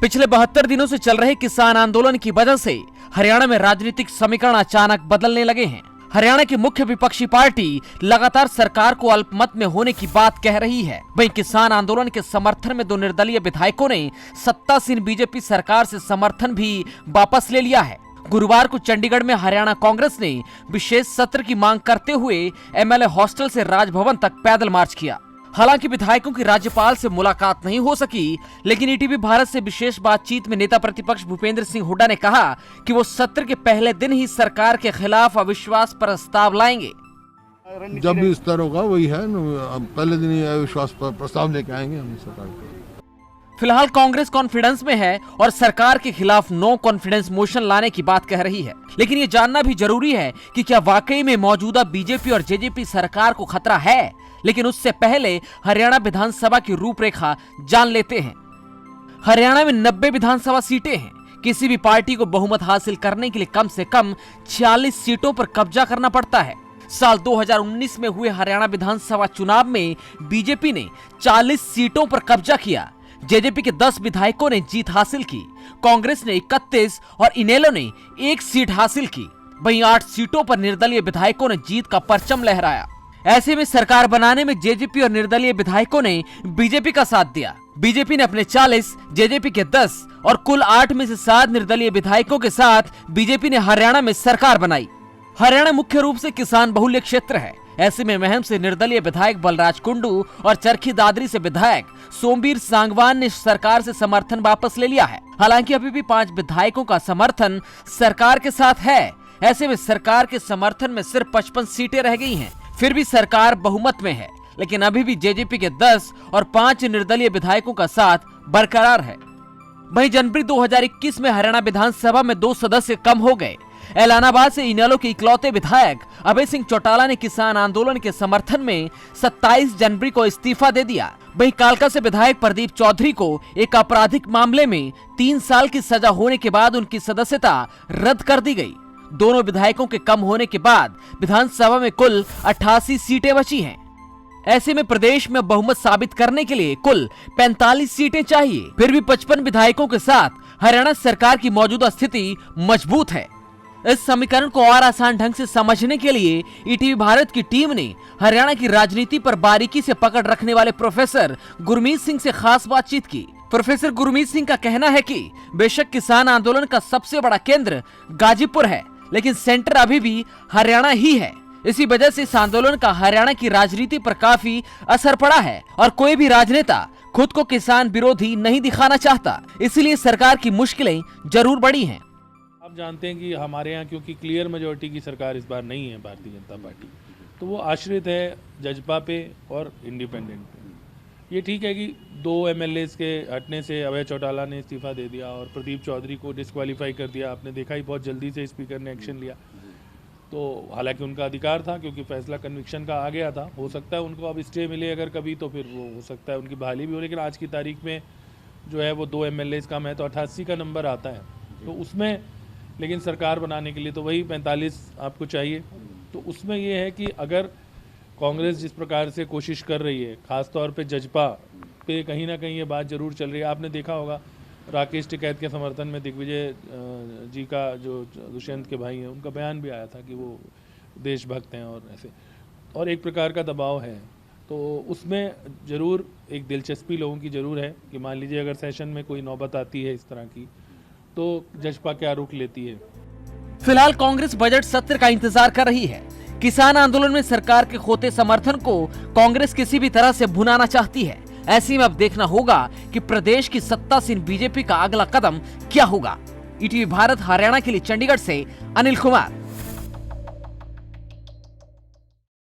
पिछले 72 दिनों से चल रहे किसान आंदोलन की वजह से हरियाणा में राजनीतिक समीकरण अचानक बदलने लगे हैं। हरियाणा की मुख्य विपक्षी पार्टी लगातार सरकार को अल्पमत में होने की बात कह रही है। वहीं किसान आंदोलन के समर्थन में 2 निर्दलीय विधायकों ने सत्तासीन बीजेपी सरकार से समर्थन भी वापस ले लिया है। गुरुवार को चंडीगढ़ में हरियाणा कांग्रेस ने विशेष सत्र की मांग करते हुए एमएलए हॉस्टल से राजभवन तक पैदल मार्च किया। हालांकि विधायकों की राज्यपाल से मुलाकात नहीं हो सकी, लेकिन ईटीवी भारत से विशेष बातचीत में नेता प्रतिपक्ष भूपेंद्र सिंह हुड्डा ने कहा कि वो सत्र के पहले दिन ही सरकार के खिलाफ अविश्वास प्रस्ताव लाएंगे। जब भी स्तर होगा वही है, पहले दिन ही अविश्वास प्रस्ताव लेके आएंगे हम सरकार को। फिलहाल कांग्रेस कॉन्फिडेंस में है और सरकार के खिलाफ नो कॉन्फिडेंस मोशन लाने की बात कह रही है, लेकिन ये जानना भी जरूरी है कि क्या वाकई में मौजूदा बीजेपी और जेजेपी सरकार को खतरा है। लेकिन उससे पहले हरियाणा विधानसभा की रूपरेखा जान लेते हैं। हरियाणा में 90 विधानसभा सीटें हैं। किसी भी पार्टी को बहुमत हासिल करने के लिए कम से कम 46 सीटों पर कब्जा करना पड़ता है। साल 2019 में हुए हरियाणा विधानसभा चुनाव में बीजेपी ने 40 सीटों पर कब्जा किया। जेजेपी के 10 विधायकों ने जीत हासिल की। कांग्रेस ने 31 और इनेलो ने 1 सीट हासिल की। वहीं 8 सीटों पर निर्दलीय विधायकों ने जीत का परचम लहराया। ऐसे में सरकार बनाने में जेजेपी और निर्दलीय विधायकों ने बीजेपी का साथ दिया। बीजेपी ने अपने 40, जेजेपी के 10 और कुल 8 में से 7 निर्दलीय विधायकों के साथ बीजेपी ने हरियाणा में सरकार बनाई। हरियाणा मुख्य रूप से किसान बहुल्य क्षेत्र है। ऐसे में महम से निर्दलीय विधायक बलराज कुंडू और चरखी दादरी से विधायक सोमवीर सांगवान ने सरकार से समर्थन वापस ले लिया है। हालांकि अभी भी 5 विधायकों का समर्थन सरकार के साथ है। ऐसे में सरकार के समर्थन में सिर्फ 55 सीटें रह गई हैं। फिर भी सरकार बहुमत में है, लेकिन अभी भी जेजेपी के 10 और 5 निर्दलीय विधायकों का साथ बरकरार है। वहीं जनवरी 2021 में हरियाणा विधानसभा में 2 सदस्य कम हो गए। एलानाबाद से इनेलो के इकलौते विधायक अभय सिंह चौटाला ने किसान आंदोलन के समर्थन में 27 जनवरी को इस्तीफा दे दिया। वहीं कालका से विधायक प्रदीप चौधरी को एक आपराधिक मामले में 3 साल की सजा होने के बाद उनकी सदस्यता रद्द कर दी गई। दोनों विधायकों के कम होने के बाद विधानसभा में कुल 88 सीटें बची हैं। ऐसे में प्रदेश में बहुमत साबित करने के लिए कुल 45 सीटें चाहिए। फिर भी 55 विधायकों के साथ हरियाणा सरकार की मौजूदा स्थिति मजबूत है। इस समीकरण को और आसान ढंग से समझने के लिए ईटीवी भारत की टीम ने हरियाणा की राजनीति पर बारीकी से पकड़ रखने वाले प्रोफेसर गुरमीत सिंह से खास बातचीत की। प्रोफेसर गुरमीत सिंह का कहना है कि बेशक किसान आंदोलन का सबसे बड़ा केंद्र गाजीपुर है, लेकिन सेंटर अभी भी हरियाणा ही है। इसी वजह से इस आंदोलन का हरियाणा की राजनीति पर काफी असर पड़ा है और कोई भी राजनेता खुद को किसान विरोधी नहीं दिखाना चाहता। इसीलिए सरकार की मुश्किलें जरूर बढ़ी हैं। आप जानते हैं कि हमारे यहाँ क्योंकि क्लियर मेजोरिटी की सरकार इस बार नहीं है भारतीय जनता पार्टी, तो वो आश्रित है जजपा पे और इंडिपेंडेंट पे। ये ठीक है कि 2 एमएलएस के हटने से अभय चौटाला ने इस्तीफा दे दिया और प्रदीप चौधरी को डिस्क्वालीफाई कर दिया। आपने देखा ही बहुत जल्दी से स्पीकर ने एक्शन लिया। तो हालांकि उनका अधिकार था क्योंकि फैसला कन्विक्शन का आ गया था। हो सकता है उनको अब स्टे मिले अगर कभी, तो फिर वो हो सकता है उनकी बहाली भी हो। लेकिन आज की तारीख में जो है वो 2 एमएलएस का, मैं तो 88 का नंबर आता है, तो उसमें लेकिन सरकार बनाने के लिए तो वही 45 आपको चाहिए। तो उसमें ये है कि अगर कांग्रेस जिस प्रकार से कोशिश कर रही है, ख़ास तौर पे जजपा पे कहीं ना कहीं ये बात जरूर चल रही है। आपने देखा होगा राकेश टिकैत के समर्थन में दिग्विजय जी का, जो दुष्यंत के भाई हैं, उनका बयान भी आया था कि वो देशभक्त हैं और ऐसे, और एक प्रकार का दबाव है। तो उसमें ज़रूर एक दिलचस्पी लोगों की ज़रूर है कि मान लीजिए अगर सेशन में कोई नौबत आती है इस तरह की, तो जजपा क्या रुख लेती है। फिलहाल कांग्रेस बजट सत्र का इंतजार कर रही है। किसान आंदोलन में सरकार के खोते समर्थन को कांग्रेस किसी भी तरह से भुनाना चाहती है। ऐसे में अब देखना होगा कि प्रदेश की सत्तासीन बीजेपी का अगला कदम क्या होगा। ईटीवी भारत हरियाणा के लिए चंडीगढ़ से अनिल कुमार।